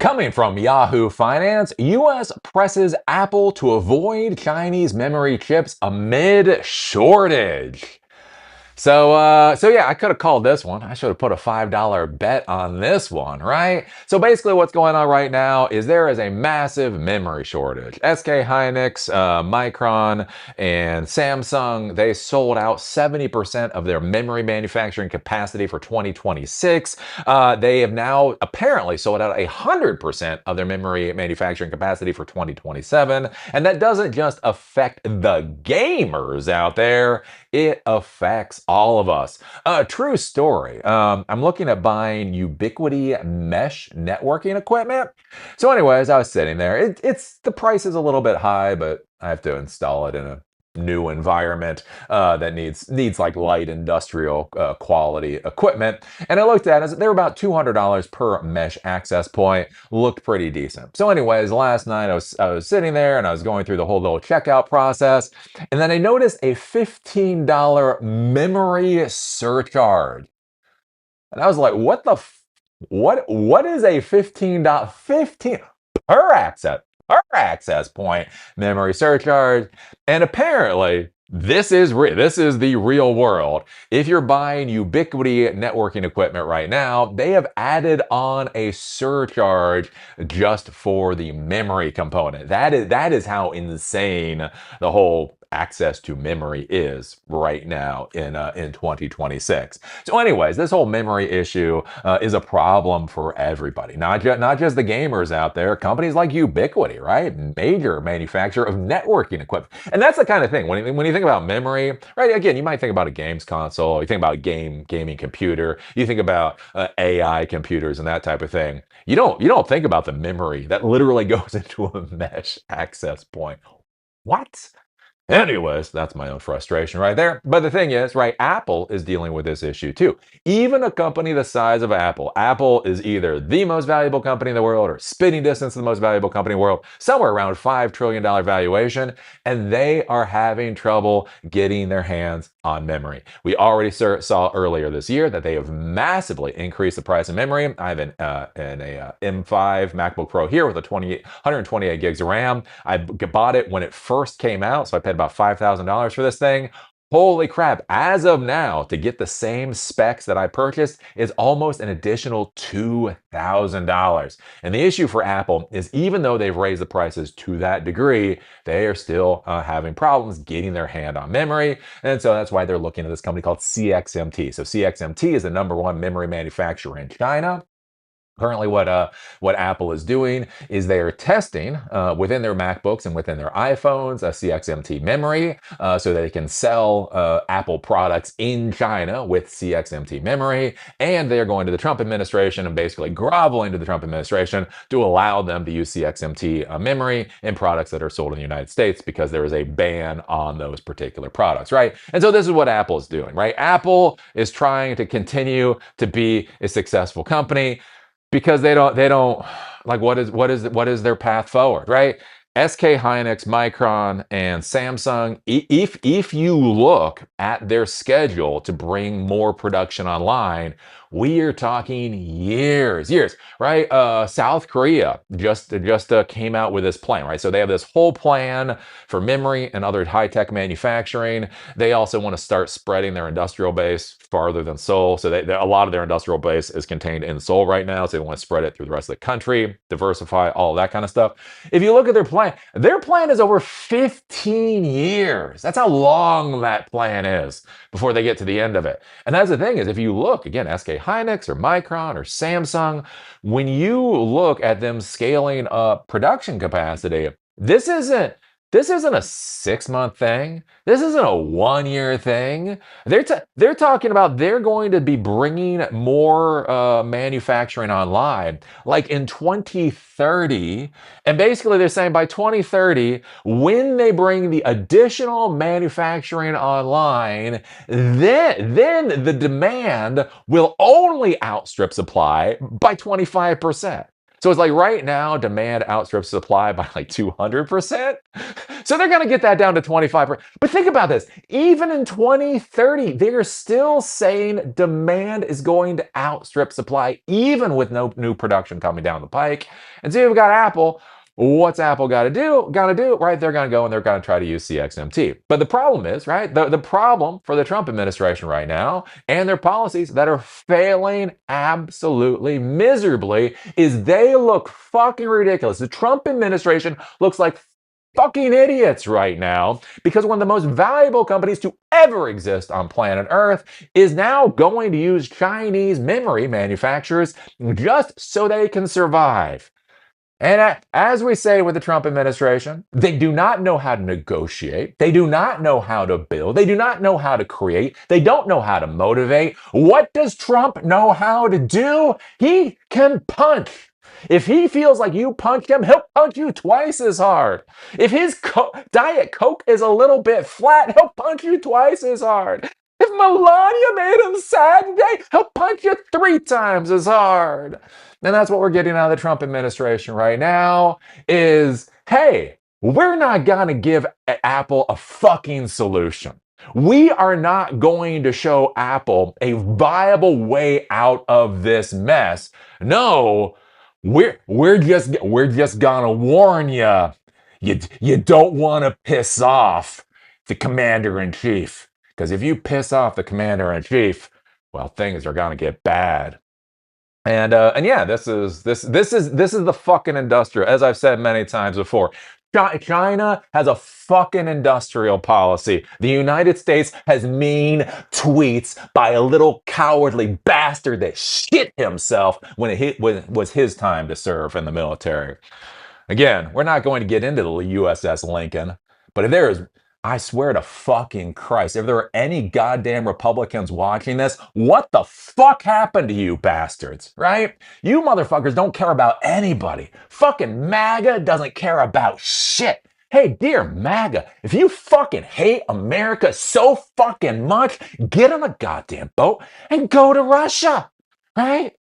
Coming from Yahoo Finance, US presses Apple to avoid Chinese memory chips amid shortage. So yeah, I could have called this one. I should have put a $5 bet on this one, right? So basically what's going on right now is there is a massive memory shortage. SK Hynix, Micron, and Samsung, they sold out 70% of their memory manufacturing capacity for 2026. They have now apparently sold out 100% of their memory manufacturing capacity for 2027. And that doesn't just affect the gamers out there, it affects all of us. True story. I'm looking at buying Ubiquity mesh networking equipment. So, anyways, I was sitting there. It's the price is a little bit high, but I have to install it in a new environment that needs like light industrial quality equipment. And I looked at it, they were about $200 per mesh access point. Looked pretty decent. So, anyways, last night I was sitting there and I was going through the whole little checkout process, and then I noticed a $15 memory surcharge. And I was like, what is a $15 15 per access point memory surcharge? And apparently this is the real world. If you're buying Ubiquity networking equipment right now, they have added on a surcharge just for the memory component. That is how insane the whole access to memory is right now in 2026. So anyways, this whole memory issue is a problem for everybody, not just the gamers out there. Companies like Ubiquity, right? Major manufacturer of networking equipment. And that's the kind of thing, when you think about memory, right? Again, you might think about a games console, you think about gaming computer, you think about AI computers and that type of thing. You don't think about the memory that literally goes into a mesh access point. What? Anyways, that's my own frustration right there. But the thing is, right, Apple is dealing with this issue too. Even a company the size of Apple is either the most valuable company in the world or spitting distance to the most valuable company in the world, somewhere around $5 trillion valuation, and they are having trouble getting their hands on memory. We already saw earlier this year that they have massively increased the price of memory. I have an M5 MacBook Pro here with 128 gigs of RAM. I bought it when it first came out, so I paid about $5,000 for this thing. Holy crap, as of now, to get the same specs that I purchased is almost an additional $2,000. And the issue for Apple is, even though they've raised the prices to that degree, they are still having problems getting their hand on memory. And so that's why they're looking at this company called CXMT. So CXMT is the #1 memory manufacturer in China. Currently, what Apple is doing is they are testing within their MacBooks and within their iPhones a CXMT memory so they can sell Apple products in China with CXMT memory. And they are going to the Trump administration and basically groveling to the Trump administration to allow them to use CXMT memory in products that are sold in the United States, because there is a ban on those particular products, right? And so this is what Apple is doing, right? Apple is trying to continue to be a successful company, because they don't like, what is their path forward, right? SK Hynix, Micron, and Samsung, if you look at their schedule to bring more production online, we are talking years, right? South Korea just came out with this plan, right? So they have this whole plan for memory and other high-tech manufacturing. They also want to start spreading their industrial base farther than Seoul. So a lot of their industrial base is contained in Seoul right now. So they want to spread it through the rest of the country, diversify, all of that kind of stuff. If you look at their plan is over 15 years. That's how long that plan is before they get to the end of it. And that's the thing, is if you look, again, SK Hynix or Micron or Samsung, when you look at them scaling up production capacity, this isn't a 6-month thing. This isn't a 1-year thing. They're talking about they're going to be bringing more manufacturing online, like in 2030. And basically they're saying by 2030, when they bring the additional manufacturing online, then the demand will only outstrip supply by 25%. So it's like right now, demand outstrips supply by like 200%. So they're going to get that down to 25%. But think about this. Even in 2030, they're still saying demand is going to outstrip supply, even with no new production coming down the pike. And so you've got Apple. What's Apple got to do? Got to do, right? They're going to go and they're going to try to use CXMT. But the problem is, right? The problem for the Trump administration right now and their policies that are failing absolutely miserably is they look fucking ridiculous. The Trump administration looks like fucking idiots right now because one of the most valuable companies to ever exist on planet Earth is now going to use Chinese memory manufacturers just so they can survive. And as we say with the Trump administration, they do not know how to negotiate. They do not know how to build. They do not know how to create. They don't know how to motivate. What does Trump know how to do? He can punch. If he feels like you punched him, he'll punch you twice as hard. If his Diet Coke is a little bit flat, he'll punch you twice as hard. If Melania made him sad today, he'll punch you 3 times as hard. And that's what we're getting out of the Trump administration right now is, hey, we're not going to give Apple a fucking solution. We are not going to show Apple a viable way out of this mess. No, we're just gonna warn you. You don't want to piss off the commander in chief, because if you piss off the commander in chief, well, things are gonna get bad. And yeah, this is the fucking industrial. As I've said many times before, China has a fucking industrial policy. The United States has mean tweets by a little cowardly bastard that shit himself when it was his time to serve in the military. Again, we're not going to get into the USS Lincoln, but if there is, I swear to fucking Christ, if there are any goddamn Republicans watching this, what the fuck happened to you bastards, right? You motherfuckers don't care about anybody. Fucking MAGA doesn't care about shit. Hey, dear MAGA, if you fucking hate America so fucking much, get on a goddamn boat and go to Russia, right?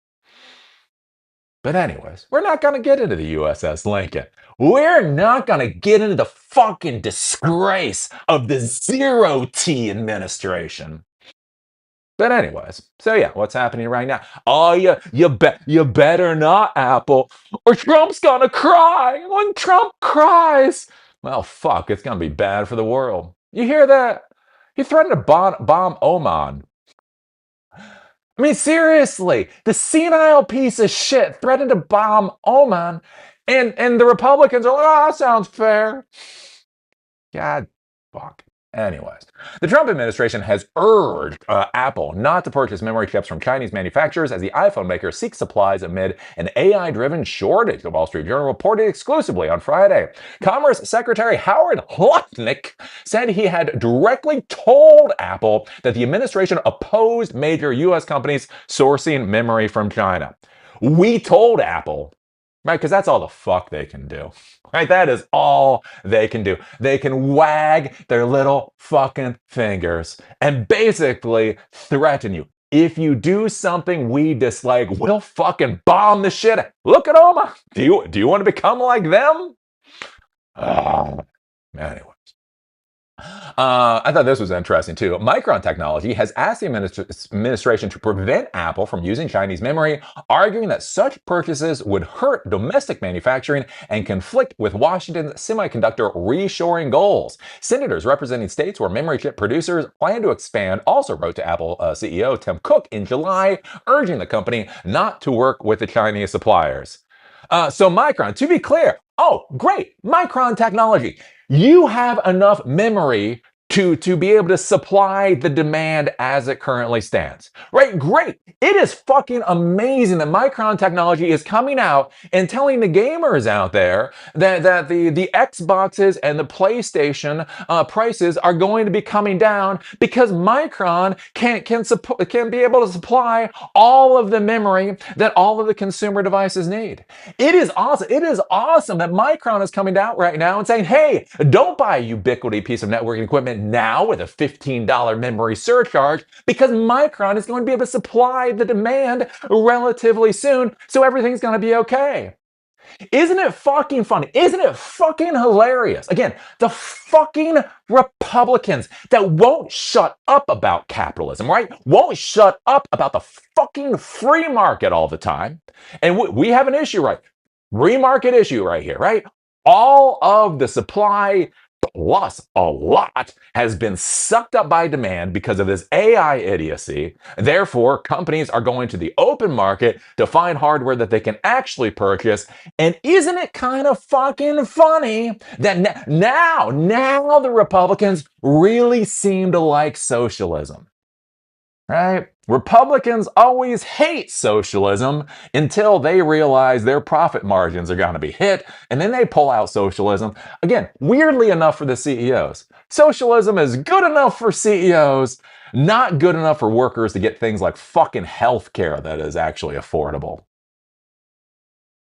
But anyways, we're not going to get into the USS Lincoln. We're not going to get into the fucking disgrace of the Zero T administration. But anyways, so yeah, what's happening right now? Oh, you better not, Apple, or Trump's gonna cry. When Trump cries, well, fuck, it's gonna be bad for the world. You hear that? He threatened to bomb Oman. I mean, seriously, the senile piece of shit threatened to bomb Oman, and the Republicans are like, oh, that sounds fair. God, fuck. Anyways, the Trump administration has urged Apple not to purchase memory chips from Chinese manufacturers as the iPhone maker seeks supplies amid an AI-driven shortage, the Wall Street Journal reported exclusively on Friday. Commerce Secretary Howard Lutnick said he had directly told Apple that the administration opposed major U.S. companies sourcing memory from China. We told Apple. Right, because that's all the fuck they can do. Right, that is all they can do. They can wag their little fucking fingers and basically threaten you. If you do something we dislike, we'll fucking bomb the shit. Look at Oma. Do you want to become like them? Anyway. I thought this was interesting too. Micron Technology has asked the administration to prevent Apple from using Chinese memory, arguing that such purchases would hurt domestic manufacturing and conflict with Washington's semiconductor reshoring goals. Senators representing states where memory chip producers plan to expand also wrote to Apple CEO Tim Cook in July, urging the company not to work with the Chinese suppliers. So Micron, to be clear, oh, great, Micron Technology. You have enough memory to be able to supply the demand as it currently stands. Right? Great. It is fucking amazing that Micron Technology is coming out and telling the gamers out there that the Xboxes and the PlayStation prices are going to be coming down because Micron can be able to supply all of the memory that all of the consumer devices need. It is awesome. It is awesome that Micron is coming out right now and saying, hey, don't buy a Ubiquiti piece of networking equipment now with a $15 memory surcharge because Micron is going to be able to supply the demand relatively soon, so everything's going to be okay. Isn't it fucking funny? Isn't it fucking hilarious? Again, the fucking Republicans that won't shut up about capitalism, right? Won't shut up about the fucking free market all the time. And we have an issue, right? Free market issue right here, right? All of the supply plus a lot has been sucked up by demand because of this AI idiocy. Therefore, companies are going to the open market to find hardware that they can actually purchase. And isn't it kind of fucking funny that now the Republicans really seem to like socialism? Right? Republicans always hate socialism until they realize their profit margins are going to be hit, and then they pull out socialism. Again, weirdly enough for the CEOs. Socialism is good enough for CEOs, not good enough for workers to get things like fucking healthcare that is actually affordable.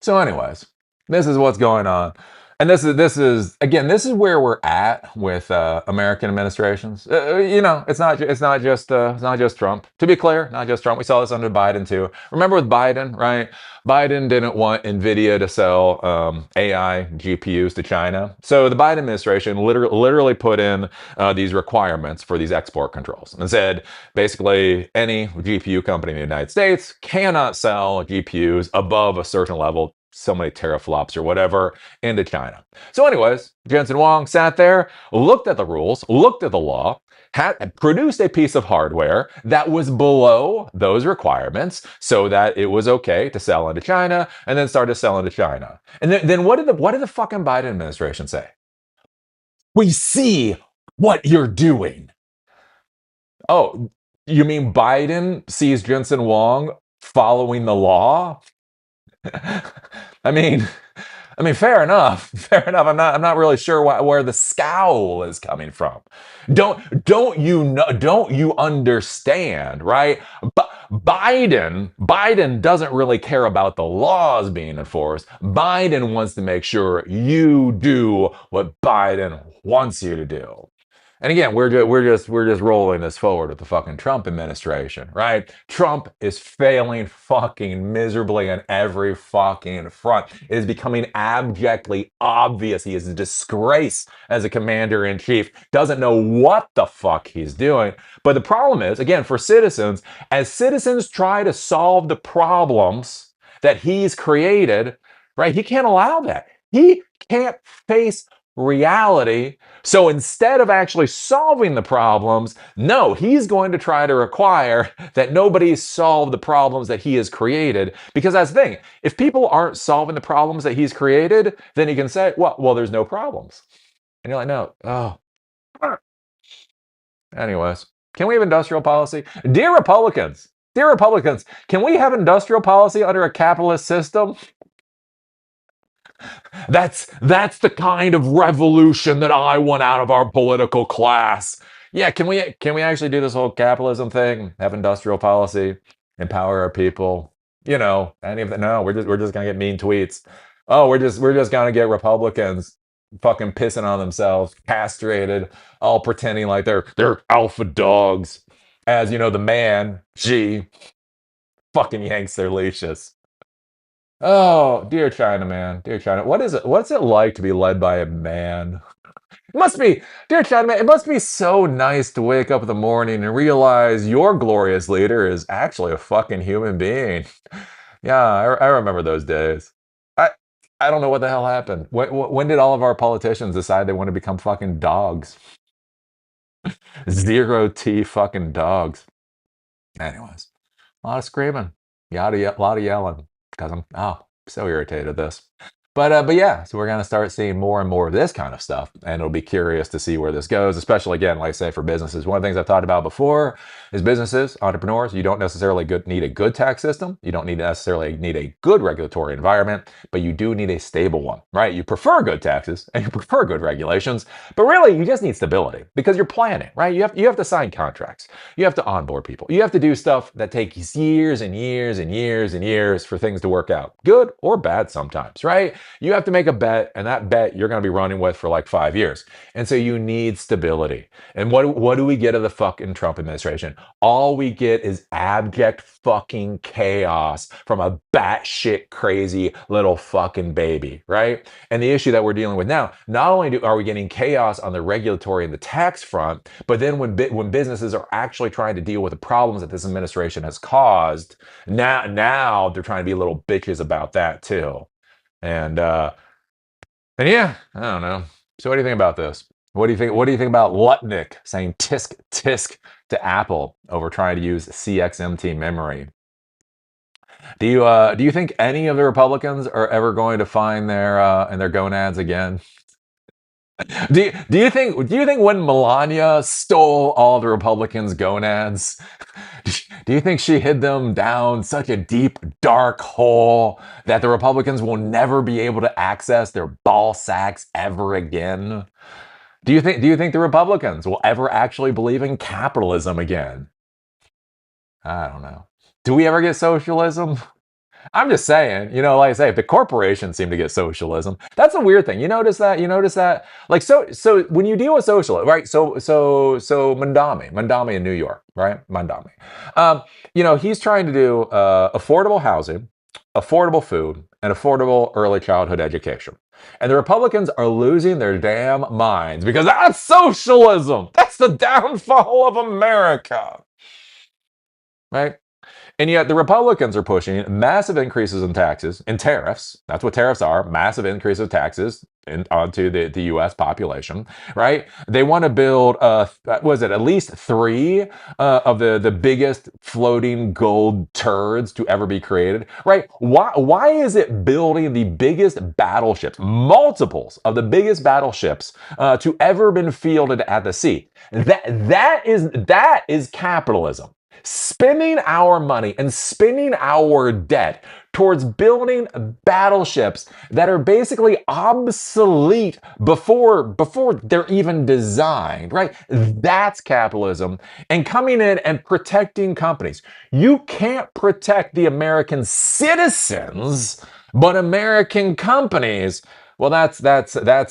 So anyways, this is what's going on. And this is where we're at with American administrations. It's not just Trump. To be clear, not just Trump. We saw this under Biden too. Remember with Biden, right? Biden didn't want Nvidia to sell AI GPUs to China, so the Biden administration literally put in these requirements for these export controls and said basically any GPU company in the United States cannot sell GPUs above a certain level, so many teraflops or whatever, into China. So anyways, Jensen Huang sat there, looked at the rules, looked at the law, had produced a piece of hardware that was below those requirements so that it was okay to sell into China, and then started selling to China. And then what did the fucking Biden administration say? We see what you're doing. Oh, you mean Biden sees Jensen Huang following the law? I mean, fair enough. Fair enough. I'm not really sure where the scowl is coming from. Don't you understand, right? Biden doesn't really care about the laws being enforced. Biden wants to make sure you do what Biden wants you to do. And again, we're just rolling this forward with the fucking Trump administration, right? Trump is failing fucking miserably on every fucking front. It is becoming abjectly obvious he is a disgrace as a commander in chief. Doesn't know what the fuck he's doing. But the problem is, again, for citizens, as citizens try to solve the problems that he's created, right? He can't allow that. He can't face reality. So instead of actually solving the problems, no, he's going to try to require that nobody solve the problems that he has created. Because that's the thing. If people aren't solving the problems that he's created, then he can say, well, there's no problems. And you're like, no. Oh. Anyways, can we have industrial policy? Dear Republicans, can we have industrial policy under a capitalist system? That's the kind of revolution that I want out of our political class. Yeah, can we actually do this whole capitalism thing? Have industrial policy, empower our people. Any of that? No, we're just gonna get mean tweets. Oh, we're just gonna get Republicans fucking pissing on themselves, castrated, all pretending like they're alpha dogs. As the man, fucking yanks their leashes. Oh, dear China, man. Dear China. What's it like to be led by a man? It must be, dear China, man, it must be so nice to wake up in the morning and realize your glorious leader is actually a fucking human being. Yeah, I remember those days. I don't know what the hell happened. When did all of our politicians decide they want to become fucking dogs? Zero T fucking dogs. Anyways, a lot of screaming, a lot of yelling, because I'm so irritated at this. But yeah, so we're gonna start seeing more and more of this kind of stuff, and it'll be curious to see where this goes, especially again, like I say, for businesses. One of the things I've talked about before is businesses, entrepreneurs. You don't necessarily need a good tax system. You don't necessarily need a good regulatory environment, but you do need a stable one, right? You prefer good taxes and you prefer good regulations, but really you just need stability because you're planning, right? You have to sign contracts. You have to onboard people. You have to do stuff that takes years and years and years and years for things to work out, good or bad sometimes, right? You have to make a bet, and that bet you're going to be running with for like 5 years. And so you need stability. And what do we get of the fucking Trump administration? All we get is abject fucking chaos from a batshit crazy little fucking baby, right? And the issue that we're dealing with now, not only are we getting chaos on the regulatory and the tax front, but then when businesses are actually trying to deal with the problems that this administration has caused, now they're trying to be little bitches about that too. And yeah, I don't know. So what do you think about this? What do you think? What do you think about Lutnick saying tisk tisk to Apple over trying to use CXMT memory? Do you think any of the Republicans are ever going to find their gonads again? Do you think when Melania stole all the Republicans' gonads, do you think she hid them down such a deep, dark hole that the Republicans will never be able to access their ball sacks ever again? Do you think the Republicans will ever actually believe in capitalism again? I don't know. Do we ever get socialism? I'm just saying, like I say, if the corporations seem to get socialism, that's a weird thing. You notice that? Like, so when you deal with socialism, right? So Mandami in New York, right? Mandami. He's trying to do affordable housing, affordable food, and affordable early childhood education. And the Republicans are losing their damn minds because that's socialism. That's the downfall of America, right? And yet the Republicans are pushing massive increases in taxes and tariffs. That's what tariffs are, massive increase of taxes onto the U.S. population, right? They want to build, at least three of the biggest floating gold turds to ever be created, right? Why is it building the biggest battleships, multiples of the biggest battleships to ever been fielded at the sea? That is capitalism. Spending our money and spending our debt towards building battleships that are basically obsolete before they're even designed, right? That's capitalism. And coming in and protecting companies. You can't protect the American citizens, but American companies. Well, that's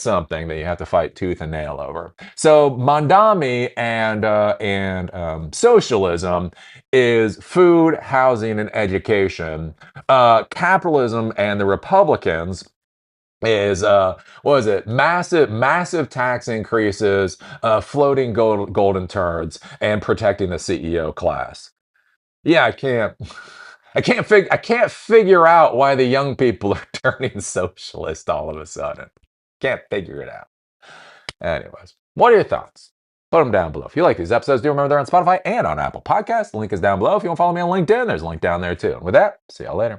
something that you have to fight tooth and nail over. So Mandami and socialism is food, housing, and education. Capitalism and the Republicans is what is it? Massive tax increases, floating golden turds, and protecting the CEO class. Yeah, I can't figure out why the young people are turning socialist all of a sudden. Can't figure it out. Anyways, what are your thoughts? Put them down below. If you like these episodes, do remember they're on Spotify and on Apple Podcasts. The link is down below. If you want to follow me on LinkedIn, there's a link down there too. And with that, see y'all later.